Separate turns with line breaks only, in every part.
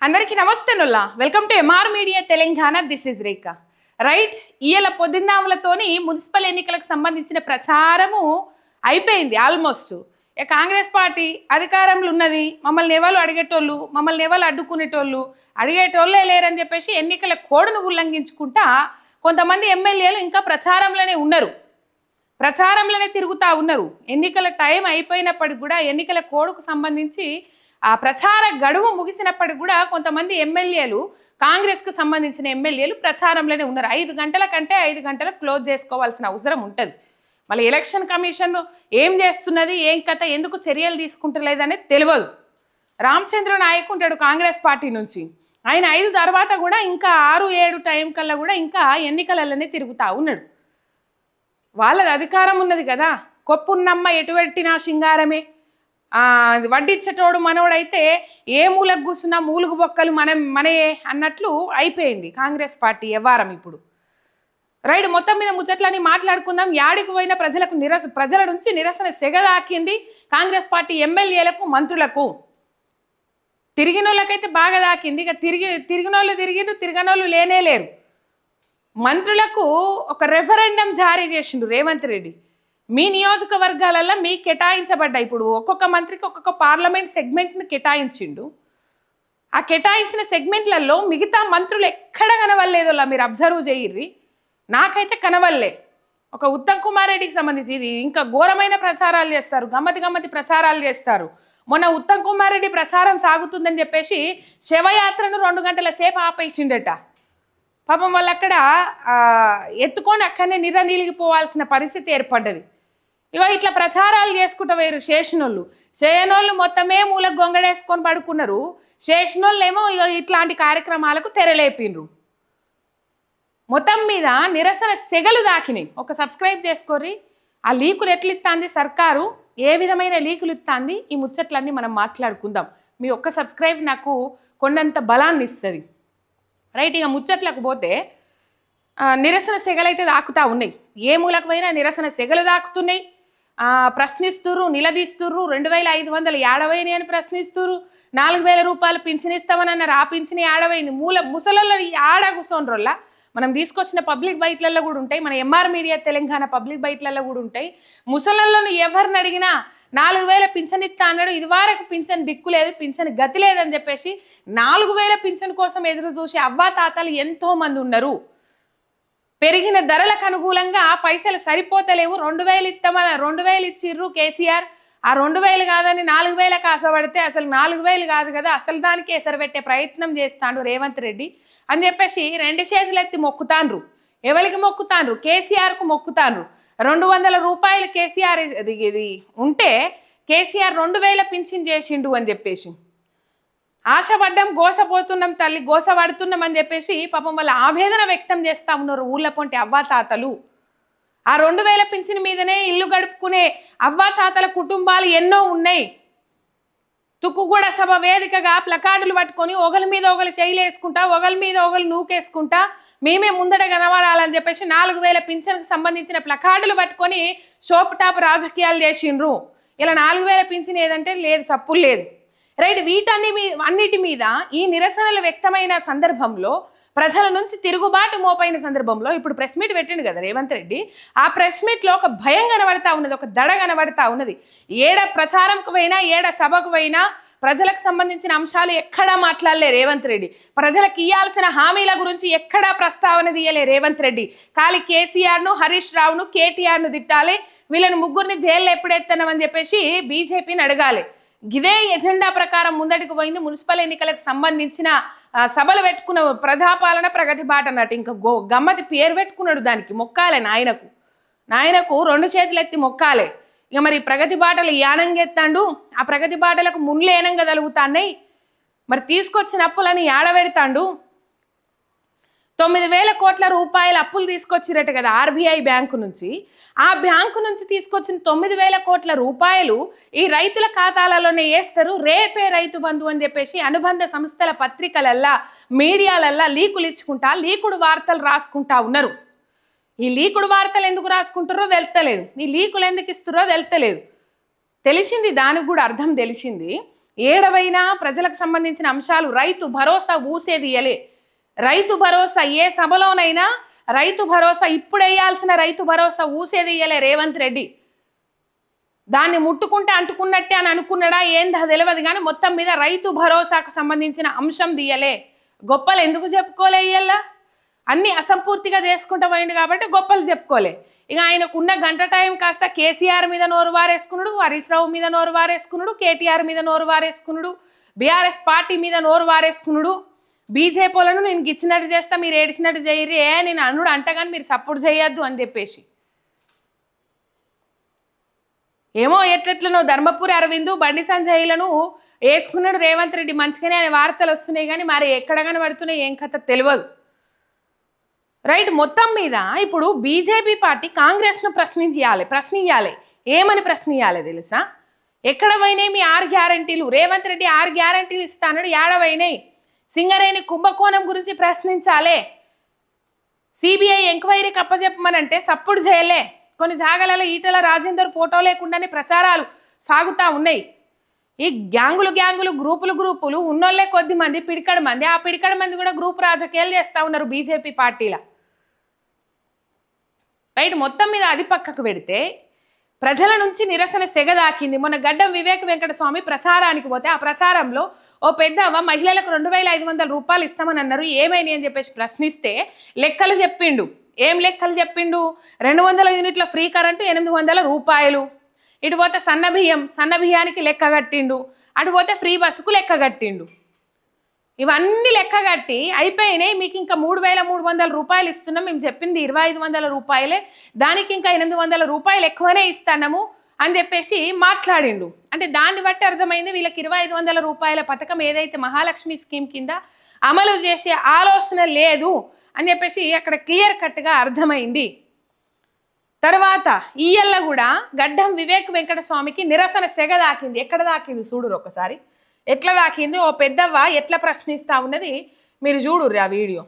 అందరికీ నమస్తే నుల్లా welcome to M R media Telangana. This is Rekha. Right, ఇయ్యాల పొద్దున్నాములతోని మున్సిపల్ ఎన్నికలకు సంబంధించిన ప్రచారము అయిపోయింది ఆల్మోస్ట్. కాంగ్రెస్ పార్టీ అధికారంలో ఉన్నది, మమ్మల్ని ఎవరు అడిగేటోళ్ళు, మమ్మల్ని ఎవరు అడిగేటోళ్ళే లేరని చెప్పేసి ఎన్నికల కోడ్ను ఉల్లంఘించుకుంటా కొంతమంది ఎమ్మెల్యేలు ఇంకా ప్రచారంలోనే ఉన్నారు, ప్రచారంలోనే తిరుగుతూ ఉన్నారు. ఎన్నికల టైం అయిపోయినప్పటికి కూడా ఎన్నికల కోడ్కు సంబంధించి ఆ ప్రచార గడువు ముగిసినప్పటికి కూడా కొంతమంది ఎమ్మెల్యేలు, కాంగ్రెస్కు సంబంధించిన ఎమ్మెల్యేలు ప్రచారంలోనే ఉన్నారు. 5 గంటల కంటే 5 గంటలకు క్లోజ్ చేసుకోవాల్సిన అవసరం ఉంటుంది. మళ్ళీ ఎలక్షన్ కమిషన్ ఏం చేస్తున్నది, ఏం కథ, ఎందుకు చర్యలు తీసుకుంటలేదనేది తెలియదు. రామచంద్ర నాయక్ ఉంటాడు కాంగ్రెస్ పార్టీ నుంచి, ఆయన 5 తర్వాత కూడా ఇంకా 6-7 టైం కల్లా కూడా ఇంకా ఎన్నికలలోనే తిరుగుతూ ఉన్నాడు. వాళ్ళది అధికారం ఉన్నది కదా, కొప్పున్నమ్మ ఎటువెట్టినా శింగారమే, వడ్డిచ్చటోడు మనోడైతే ఏ మూలకు కూర్చున్నా మూలుగు బొక్కలు మనే అన్నట్లు అయిపోయింది కాంగ్రెస్ పార్టీ వ్యవహారం ఇప్పుడు. రైట్, మొత్తం మీద ముచ్చట్లని మాట్లాడుకుందాం. యాడికి పోయిన ప్రజల నుంచి నిరసన సెగదాకింది కాంగ్రెస్ పార్టీ ఎమ్మెల్యేలకు, మంత్రులకు. తిరిగినోళ్ళకైతే బాగా దాకింది. ఇక తిరిగినోళ్ళు తిరగనోళ్ళు లేనే లేరు. మంత్రులకు ఒక రెఫరెండం జారీ చేసిండు రేవంత్ రెడ్డి. మీ నియోజకవర్గాలలో మీకు కేటాయించబడ్డాయి. ఇప్పుడు ఒక్కొక్క మంత్రికి ఒక్కొక్క పార్లమెంట్ సెగ్మెంట్ను కేటాయించిండు. ఆ కేటాయించిన సెగ్మెంట్లలో మిగతా మంత్రులు ఎక్కడ కనవల్లేదో మీరు అబ్జర్వ్ చేయర్రి. నాకైతే కనవల్లే. ఒక ఉత్తమ్ కుమార్ రెడ్డికి సంబంధించి ఇది ఇంకా ఘోరమైన ప్రచారాలు చేస్తారు, గమ్మతి ప్రచారాలు చేస్తారు. మొన్న ఉత్తమ్ కుమార్ రెడ్డి ప్రచారం సాగుతుందని చెప్పేసి శవయాత్రను 2 గంటల సేపు ఆపేసిండట. పాపం వాళ్ళు అక్కడ ఎత్తుకొని అక్కడనే నిరనీలిగిపోవాల్సిన పరిస్థితి ఏర్పడ్డది. ఇట్లా ప్రచారాలు చేసుకుంటూ వేరు చేయనోళ్ళు మొత్తమే మూలకు గొంగడేసుకొని పడుకున్నారు. చేసినోళ్ళు ఏమో ఇట్లాంటి కార్యక్రమాలకు తెరలేపిండ్రు. మొత్తం మీద నిరసన సెగలు దాకినాయి. ఒక సబ్స్క్రైబ్ చేసుకోర్రి. ఆ లీకులు ఎట్లు ఇస్తుంది సర్కారు, ఏ విధమైన లీకులు ఇస్తుంది, ఈ ముచ్చట్లన్నీ మనం మాట్లాడుకుందాం. మీ ఒక్క సబ్స్క్రైబ్ నాకు కొండంత బలాన్ని ఇస్తుంది. రైట్, ఇక ముచ్చట్లకు పోతే నిరసన సెగలైతే దాకుతూ ఉన్నాయి. ఏ మూలకు పోయినా నిరసన సెగలు దాకుతున్నాయి. ప్రశ్నిస్తుర్రు, నిలదీస్తుర్రు. 2500 ఏడవైని అని ప్రశ్నిస్తుర్రు. 4000 రూపాయలు పింఛన్ ఇస్తామని అన్నారు, ఆ పింఛన్ ఏడవైంది. ముసలలో ఆడ కూర్చోన్రోళ్ళ మనం తీసుకొచ్చిన పబ్లిక్ బైట్లలో కూడా ఉంటాయి, మన ఎంఆర్ మీడియా తెలంగాణ పబ్లిక్ బైట్లలో కూడా ఉంటాయి. ముసలలను ఎవరిని అడిగినా 4000 పింఛన్ ఇస్తా అన్నాడు. ఇదివరకు పింఛన్ దిక్కు లేదు, పింఛన్ గతి లేదని చెప్పేసి 4000 పింఛన్ కోసం ఎదురు చూసి అవ్వాతాతలు ఎంతోమంది ఉన్నారు. పెరిగిన ధరలకు అనుకూలంగా పైసలు సరిపోతలేవు. 2000 ఇస్తామని 2000 ఇచ్చిర్రు కేసీఆర్. ఆ 2000 కాదని 4000 కాసపడితే అసలు 4000 కాదు కదా, అసలు దానికి ఎసరు పెట్టే ప్రయత్నం చేస్తాడు రేవంత్ రెడ్డి అని చెప్పేసి 2 చేతులు ఎత్తి మొక్కుతాండ్రు. ఎవరికి మొక్కుతాండ్రు? కేసీఆర్కు మొక్కుతాండ్రు. 200 రూపాయలు కేసీఆర్ ఇది ఉంటే కేసీఆర్ 2000 పింఛన్ చేసిండు అని చెప్పేసి ఆశపడ్డం, గోసపోతున్నాం తల్లి, గోసపడుతున్నాం అని చెప్పేసి పాపం వాళ్ళ ఆవేదన వ్యక్తం చేస్తూ ఉన్నారు ఊళ్ళ పొంటి అవ్వాతాతలు. ఆ 2000 పింఛన్ మీదనే ఇల్లు గడుపుకునే అవ్వాతాతల కుటుంబాలు ఎన్నో ఉన్నాయి. తుక్కుగూడ సభ వేదికగా ప్లకార్డులు పట్టుకొని ఒకరి మీద ఒకరు శైలేసుకుంటా, ఒకరి మీద ఒకరు నూకేసుకుంటా, మేమే ముందట కనబడాలని చెప్పేసి 4000 పింఛన్కి సంబంధించిన ప్లకార్డులు పట్టుకొని షోప్ టాప్ రాజకీయాలు చేసిండ్రు. ఇలా 4000 పింఛన్ ఏదంటే లేదు, సప్పులు లేదు. రైట్, అన్నిటి మీద ఈ నిరసనలు వ్యక్తమైన సందర్భంలో, ప్రజల నుంచి తిరుగుబాటు మోపైన సందర్భంలో ఇప్పుడు ప్రెస్ మీట్ పెట్టిండు కదా రేవంత్ రెడ్డి. ఆ ప్రెస్ మీట్లో ఒక భయం కనబడతా ఉన్నది, ఒక దడ కనబడతా ఉన్నది. ఏడ ప్రచారంకు పోయినా, ఏడ సభకు పోయినా ప్రజలకు సంబంధించిన అంశాలు ఎక్కడా మాట్లాడలే రేవంత్ రెడ్డి. ప్రజలకు ఇవ్వాల్సిన హామీల గురించి ఎక్కడా ప్రస్తావన తీయలే రేవంత్ రెడ్డి. ఖాళీ కేసీఆర్ను, హరీష్ రావును, కేటీఆర్ను తిట్టాలి, వీళ్ళని ముగ్గురిని జైల్లో ఎప్పుడెత్తనమని చెప్పేసి బీజేపీని అడగాలి. ఇదే ఎజెండా ప్రకారం ముందడికి పోయింది. మున్సిపల్ ఎన్నికలకు సంబంధించిన సభలు పెట్టుకున్న ప్రజాపాలన ప్రగతి బాట అన్నట్టు ఇంకా గమ్మతి పేరు పెట్టుకున్నాడు. దానికి మొక్కాలే నాయనకు 2 చేతులు ఎత్తి మొక్కాలే. ఇక మరి ప్రగతి బాటలు యానంగెత్తాండు, ఆ ప్రగతి బాటలకు మున్లు ఏనంగా తలుగుతాన్నాయి. మరి తీసుకొచ్చిన అప్పులని ఏడబెడతాండు. 9000 కోట్ల రూపాయల అప్పులు తీసుకొచ్చిరట కదా ఆర్బీఐ బ్యాంకు నుంచి. ఆ బ్యాంకు నుంచి తీసుకొచ్చిన 9000 కోట్ల రూపాయలు ఈ రైతుల ఖాతాలలోనే వేస్తారు. రేపే రైతు బంధు అని చెప్పేసి అనుబంధ సంస్థల పత్రికలల్లా, మీడియాలల్లా లీకులు ఇచ్చుకుంటా, లీకుడు వార్తలు రాసుకుంటా ఉన్నారు. ఈ లీకుడు వార్తలు ఎందుకు రాసుకుంటారో తెలుస్తలేదు, ఈ లీకులు ఎందుకు ఇస్తారో తెలుస్తలేదు. తెలిసింది, దానికి కూడా అర్థం తెలిసింది. ఏడవైనా ప్రజలకు సంబంధించిన అంశాలు రైతు భరోసా ఊసేదియలే. రైతు భరోసా ఏ సభలోనైనా రైతు భరోసా ఇప్పుడు వేయాల్సిన రైతు భరోసా ఊసేదియలే రేవంత్ రెడ్డి. దాన్ని ముట్టుకుంటే అంటుకున్నట్టే అని అనుకున్నాడా ఏందా తెలియదు, కానీ మొత్తం మీద రైతు భరోసాకు సంబంధించిన అంశం దియలే. గొప్పలు ఎందుకు చెప్పుకోలే? ఇయ్యల్లా అన్ని అసంపూర్తిగా చేసుకుంటూ పోయింది కాబట్టి గొప్పలు చెప్పుకోలే. ఇక ఆయనకున్న గంట టైం కాస్త కేసీఆర్ మీద నోరు వారేసుకున్నాడు, హరీష్ రావు మీద నోరు వారేసుకున్నాడు, కేటీఆర్ మీద నోరు వారేసుకున్నాడు, బీఆర్ఎస్ పార్టీ మీద నోరు వారేసుకున్నాడు. బీజేపీలను నేను గిచ్చినట్టు చేస్తా, మీరు ఏడిచినట్టు చేయరు, నేను అనుడు అంటగాని మీరు సపోర్ట్ చేయొద్దు అని చెప్పేసి. ఏమో ఎట్లెట్లనో ధర్మపురి అరవింద్ బండి సంజయ్లను వేసుకున్నాడు రేవంత్ రెడ్డి మంచిగానే అనే వార్తలు వస్తున్నాయి, కానీ మరి ఎక్కడ కనబడుతున్నాయి ఏం కథ తెలియదు. రైట్, మొత్తం మీద ఇప్పుడు బీజేపీ పార్టీ కాంగ్రెస్ను ప్రశ్నించాలి. ఏమని ప్రశ్నించాలి తెలుసా? ఎక్కడ పోయినాయి మీ 6 గ్యారంటీలు? రేవంత్ రెడ్డి 6 గ్యారంటీలు ఇస్తానడు, ఏడవైనాయి? సింగరేణి కుంభకోణం గురించి ప్రశ్నించాలి. సిబిఐ ఎంక్వైరీకి అప్పచెప్పమనంటే సప్పుడు చేయలే. కొన్ని జాగాలలో ఈటల రాజేందర్ ఫోటో లేకుండానే ప్రచారాలు సాగుతూ ఉన్నాయి. ఈ గ్యాంగులు గ్రూపులు ఉన్నోళ్ళే కొద్ది మంది, పిడికడ మంది. ఆ పిడికడ మంది కూడా గ్రూప్ రాజకీయాలు చేస్తూ ఉన్నారు బీజేపీ పార్టీల. రైట్, మొత్తం మీద అది పక్కకు పెడితే ప్రజల నుంచి నిరసన సెగదాకింది. మొన్న గడ్డం వివేక్ వెంకటస్వామి ప్రచారానికి పోతే ఆ ప్రచారంలో ఓ పెద్దవ మహిళలకు 2500 రూపాయలు ఇస్తామని అన్నారు, ఏమైంది అని చెప్పేసి ప్రశ్నిస్తే లెక్కలు చెప్పిండు. ఏం లెక్కలు చెప్పిండు? 200 యూనిట్ల ఫ్రీ కరెంటు 800 రూపాయలు. ఇటు పోతే సన్న బియ్యానికి లెక్క కట్టిండు, అటు పోతే ఫ్రీ బస్సుకు లెక్క కట్టిండు. ఇవన్నీ లెక్క కట్టి అయిపోయినాయి. మీకు ఇంకా 3300 రూపాయలు ఇస్తున్నాం, మేము చెప్పింది 2500 రూపాయలే, దానికి ఇంకా 800 రూపాయలు ఎక్కువనే ఇస్తాము అని చెప్పేసి మాట్లాడిండు. అంటే దాన్ని బట్టి అర్థమైంది వీళ్ళకి 2500 రూపాయల పథకం ఏదైతే మహాలక్ష్మి స్కీమ్ కింద అమలు చేసే ఆలోచన లేదు అని చెప్పేసి అక్కడ క్లియర్ కట్గా అర్థమైంది. తర్వాత ఈయల్ల కూడా గడ్డం వివేక్ వెంకటస్వామికి నిరసన సెగ దాకింది. ఎక్కడ దాకింది చూడురు ఒకసారి, ఎట్లా దాకింది, ఓ పెద్దవ్వ ఎట్లా ప్రశ్నిస్తా ఉన్నది మీరు చూడుర్రి ఆ వీడియో.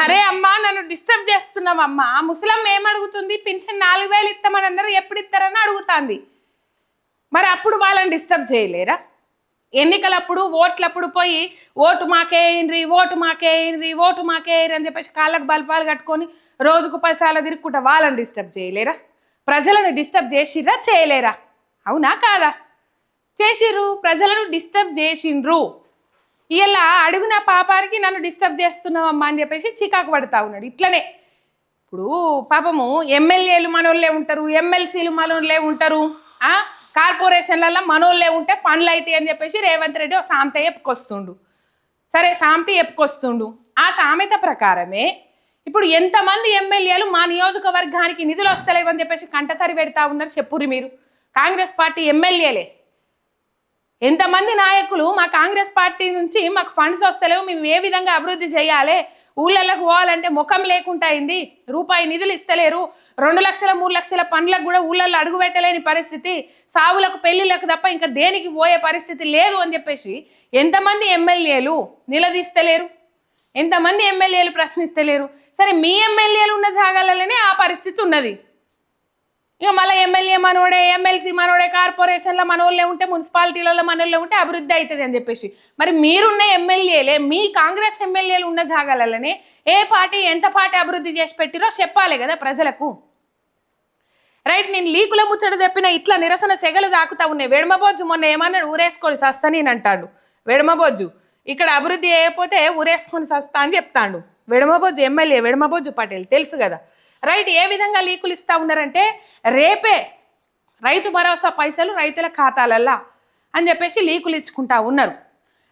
అరే అమ్మా నన్ను డిస్టర్బ్ చేస్తున్నావమ్మా. ముసలమ్మ ఏమడుగుతుంది? పింఛన్ 4000 ఇస్తామని అందరూ ఎప్పుడు ఇస్తారని అడుగుతుంది. మరి అప్పుడు వాళ్ళని డిస్టర్బ్ చేయలేరా? ఎన్నికలప్పుడు ఓట్లప్పుడు పోయి ఓటు మాకేయండ్రి అని చెప్పేసి కాళ్ళకు బల్పాలు కట్టుకొని రోజుకు 10 సార్లు తిరుక్కుంటా వాళ్ళని డిస్టర్బ్ చేయలేరా? ప్రజలను డిస్టర్బ్ చేసిర్రా చేయలేరా? అవునా కాదా? చేసిర్రు, ప్రజలను డిస్టర్బ్ చేసిండ్రు. ఇలా అడుగున పాపానికి నన్ను డిస్టర్బ్ చేస్తున్నావమ్మా అని చెప్పేసి చికాకు పడతా ఉన్నాడు. ఇట్లనే ఇప్పుడు పాపము ఎమ్మెల్యేలు మనోళ్ళే ఉంటారు, ఎమ్మెల్సీలు మనోళ్ళే ఉంటారు, కార్పొరేషన్లలో మనోళ్ళే ఉంటే పనులు అవుతాయి అని చెప్పేసి రేవంత్ రెడ్డి ఒక సామెత చెప్పుకొస్తుండు. సరే సామెత చెప్పుకొస్తుండు, ఆ సామెత ప్రకారమే ఇప్పుడు ఎంతమంది ఎమ్మెల్యేలు మా నియోజకవర్గానికి నిధులు వస్తలేవు అని చెప్పేసి కంటతరి పెడతా ఉన్నారు చెప్పుర్రి మీరు. కాంగ్రెస్ పార్టీ ఎమ్మెల్యేలే. ఎంతమంది నాయకులు మా కాంగ్రెస్ పార్టీ నుంచి మాకు ఫండ్స్ వస్తలేవు, మేము ఏ విధంగా అభివృద్ధి చేయాలి, ఊళ్ళకి పోవాలంటే ముఖం లేకుండా అయింది, రూపాయి నిధులు ఇస్తలేరు, 2 లక్షల 3 లక్షల పనులకు కూడా ఊళ్ళల్లో అడుగు పెట్టలేని పరిస్థితి, సావులకు పెళ్లిళ్ళకు తప్ప ఇంకా దేనికి పోయే పరిస్థితి లేదు అని చెప్పేసి ఎంతమంది ఎమ్మెల్యేలు నిలదీస్తలేరు, ఎంతమంది ఎమ్మెల్యేలు ప్రశ్నిస్తలేరు. సరే మీ ఎమ్మెల్యేలు ఉన్న జాగాలలోనే ఆ పరిస్థితి ఉన్నది. ఇక మళ్ళీ ఎమ్మెల్యే మనోడే, ఎమ్మెల్సీ మనోడే, కార్పొరేషన్లో మనోళ్ళే ఉంటే, మున్సిపాలిటీలలో మనోళ్ళే ఉంటే అభివృద్ధి అవుతుంది అని చెప్పేసి మరి మీరున్న ఎమ్మెల్యేలే, మీ కాంగ్రెస్ ఎమ్మెల్యేలు ఉన్న జాగాలలోనే ఏ పార్టీ ఎంత పార్టీ అభివృద్ధి చేసి పెట్టిరో చెప్పాలి కదా ప్రజలకు. రైట్, నేను లీకుల ముచ్చట చెప్పిన ఇట్లా నిరసన సెగలు దాకుతా ఉన్నాయి. వెడమబొజ్జు మొన్న ఏమన్నాడు, ఊరేసుకొని సస్తా నేను అంటాడు వెడమబొజ్జు. ఇక్కడ అభివృద్ధి చేయకపోతే ఊరేసుకొని సస్తా అని చెప్తాడు వెడమబొజ్జు ఎమ్మెల్యే, వెడమబొజ్జు పటేల్, తెలుసు కదా. రైట్, ఏ విధంగా లీకులు ఇస్తూ ఉన్నారంటే రేపే రైతు భరోసా పైసలు రైతుల ఖాతాలల్లా అని చెప్పేసి లీకులు ఇచ్చుకుంటా ఉన్నారు.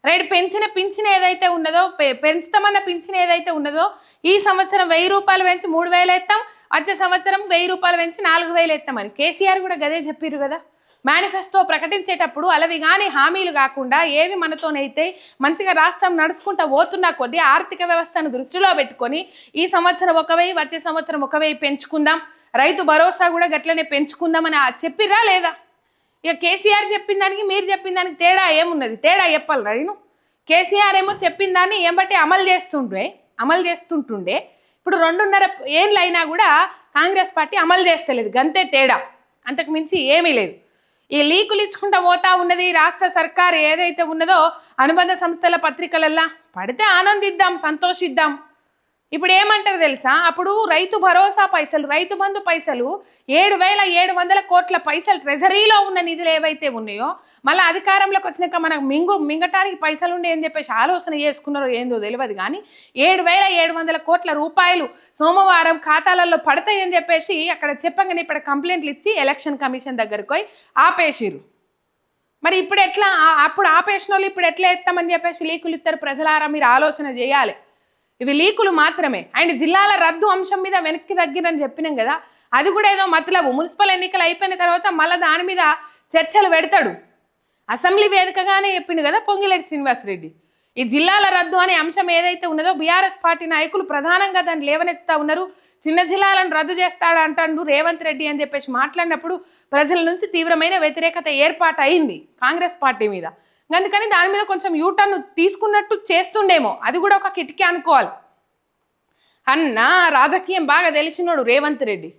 రైట్, పింఛన్ ఏదైతే ఉన్నదో, పెంచుతామన్న పింఛన్ ఏదైతే ఉన్నదో ఈ సంవత్సరం 1000 రూపాయలు పెంచి 3000 ఎత్తాం, వచ్చే సంవత్సరం 1000 రూపాయలు పెంచి 4000 ఎత్తామని కేసీఆర్ కూడా గదే చెప్పారు కదా. మేనిఫెస్టో ప్రకటించేటప్పుడు అలవి కానీ హామీలు కాకుండా ఏవి మనతోనైతే మంచిగా రాష్ట్రం నడుచుకుంటా పోతున్నా కొద్దీ ఆర్థిక వ్యవస్థను దృష్టిలో పెట్టుకొని ఈ సంవత్సరం 1000, వచ్చే సంవత్సరం 1000 పెంచుకుందాం, రైతు భరోసా కూడా గట్లనే పెంచుకుందామని చెప్పిరా లేదా? ఇక కేసీఆర్ చెప్పిన దానికి మీరు చెప్పిన దానికి తేడా ఏమున్నది? తేడా చెప్పాలరా నేను? కేసీఆర్ ఏమో చెప్పిన దాన్ని ఏంబట్టి అమలు చేస్తుంటుండే ఇప్పుడు 2.5 ఏళ్ళు అయినా కూడా కాంగ్రెస్ పార్టీ అమలు చేస్తలేదు, గంతే తేడా, అంతకు మించి ఏమీ లేదు. ఈ లీకులు ఇచ్చుకుంటా పోతా ఉన్నది రాష్ట్ర సర్కార్ ఏదైతే ఉన్నదో అనుబంధ సంస్థల పత్రికలల్లా పడితే ఆనందిద్దాం, సంతోషిద్దాం. ఇప్పుడు ఏమంటారు తెలుసా, అప్పుడు రైతు భరోసా పైసలు, రైతు బంధు పైసలు 7,700 కోట్ల పైసలు ట్రెజరీలో ఉన్న నిధులు ఏవైతే ఉన్నాయో మళ్ళీ అధికారంలోకి వచ్చినాక మనకు మింగటానికి పైసలు ఉండే అని చెప్పేసి ఆలోచన చేసుకున్నారో ఏందో తెలియదు కానీ 7,700 కోట్ల రూపాయలు సోమవారం ఖాతాలలో పడతాయని చెప్పేసి అక్కడ చెప్పగానే ఇప్పుడు కంప్లైంట్లు ఇచ్చి ఎలక్షన్ కమిషన్ దగ్గరకు పోయి ఆపేసిరు. మరి ఇప్పుడు ఎట్లా, అప్పుడు ఆపేసిన వాళ్ళు ఇప్పుడు ఎట్లా ఎత్తామని చెప్పేసి లీకులు ఇస్తారు? ప్రజలారా మీరు ఆలోచన చేయాలి. ఇవి లీకులు మాత్రమే. అండ్ జిల్లాల రద్దు అంశం మీద వెనక్కి తగ్గిరని చెప్పినాం కదా, అది కూడా ఏదో మతలబు. మున్సిపల్ ఎన్నికలు అయిపోయిన తర్వాత మళ్ళీ దాని మీద చర్చలు పెడతాడు. అసెంబ్లీ వేదికగానే చెప్పిండు కదా పొంగిలేటి శ్రీనివాసరెడ్డి. ఈ జిల్లాల రద్దు అనే అంశం ఏదైతే ఉన్నదో బీఆర్ఎస్ పార్టీ నాయకులు ప్రధానంగా దాన్ని లేవనెత్తుతా ఉన్నారు. చిన్న జిల్లాలను రద్దు చేస్తాడు అంటాడు రేవంత్ రెడ్డి అని చెప్పేసి మాట్లాడినప్పుడు ప్రజల నుంచి తీవ్రమైన వ్యతిరేకత ఏర్పాటు అయింది కాంగ్రెస్ పార్టీ మీద. అందుకని దాని మీద కొంచెం యూటర్న్ తీసుకున్నట్టు చేస్తుండేమో, అది కూడా ఒక కిటికీ అనుకోవాలి. అన్న రాజకీయం బాగా తెలిసినోడు రేవంత్ రెడ్డి,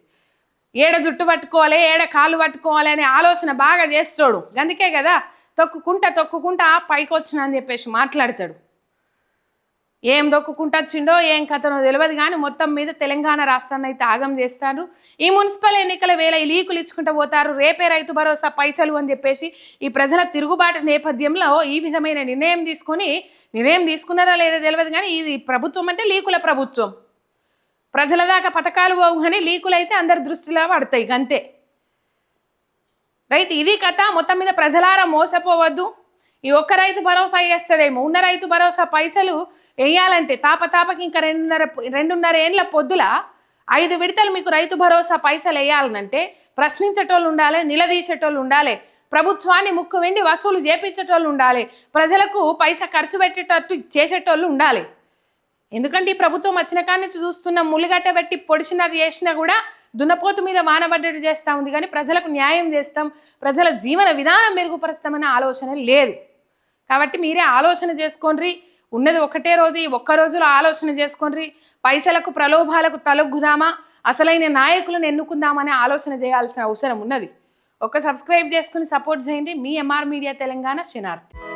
ఏడ జుట్టు పట్టుకోవాలి, ఏడ కాళ్ళు పట్టుకోవాలి అనే ఆలోచన బాగా చేస్తాడు. అందుకే కదా తొక్కుకుంటా పైకి వచ్చిన అని చెప్పేసి మాట్లాడతాడు. ఏం దొక్కుకుంటా వచ్చిండో ఏం కథనో తెలియదు కానీ మొత్తం మీద తెలంగాణ రాష్ట్రాన్ని అయితే ఆగం చేస్తారు. ఈ మున్సిపల్ ఎన్నికల వేళ ఈ లీకులు ఇచ్చుకుంటూ పోతారు, రేపే రైతు భరోసా పైసలు అని చెప్పేసి ఈ ప్రజల తిరుగుబాటు నేపథ్యంలో ఈ విధమైన నిర్ణయం తీసుకున్నారా లేదా తెలియదు కానీ ఇది ప్రభుత్వం అంటే లీకుల ప్రభుత్వం. ప్రజల దాకా పథకాలు పోవు కానీ లీకులు అయితే అందరి దృష్టిలో పడతాయి అంతే. రైట్, ఇది కథ. మొత్తం మీద ప్రజలారా మోసపోవద్దు. ఈ ఒక్క రైతు భరోసా వేస్తాడేమో, ఉన్న రైతు భరోసా పైసలు వేయాలంటే తాపకి ఇంకా 2.5 ఏళ్ళ పొద్దుల 5 విడతలు మీకు రైతు భరోసా పైసలు వేయాలనంటే ప్రశ్నించేటోళ్ళు ఉండాలి, నిలదీసేటోళ్ళు ఉండాలి, ప్రభుత్వాన్ని ముక్కు వెండి వసూలు చేపించేటోళ్ళు ఉండాలి, ప్రజలకు పైసా ఖర్చు పెట్టేటట్టు చేసేటోళ్ళు ఉండాలి. ఎందుకంటే ఈ ప్రభుత్వం వచ్చిన కాడి నుంచి చూస్తున్న ములిగట్ట పెట్టి పొడిచినట్టు చేసినా కూడా దున్నపోతు మీద వానబడ్డట్టు చేస్తూ ఉంది కానీ ప్రజలకు న్యాయం చేస్తాం, ప్రజల జీవన విధానం మెరుగుపరుస్తామనే ఆలోచన లేదు. కాబట్టి మీరే ఆలోచన చేసుకోండి. ఉన్నది ఒకటే రోజు, ఈ ఒక్క రోజులో ఆలోచన చేసుకోండి. పైసలకు ప్రలోభాలకు తలొగ్గుదామా, అసలైన నాయకులను ఎన్నుకుందామనే ఆలోచన చేయాల్సిన అవసరం ఉన్నది. సబ్స్క్రైబ్ చేసుకుని సపోర్ట్ చేయండి. మీ ఎంఆర్ మీడియా తెలంగాణ శనార్థి.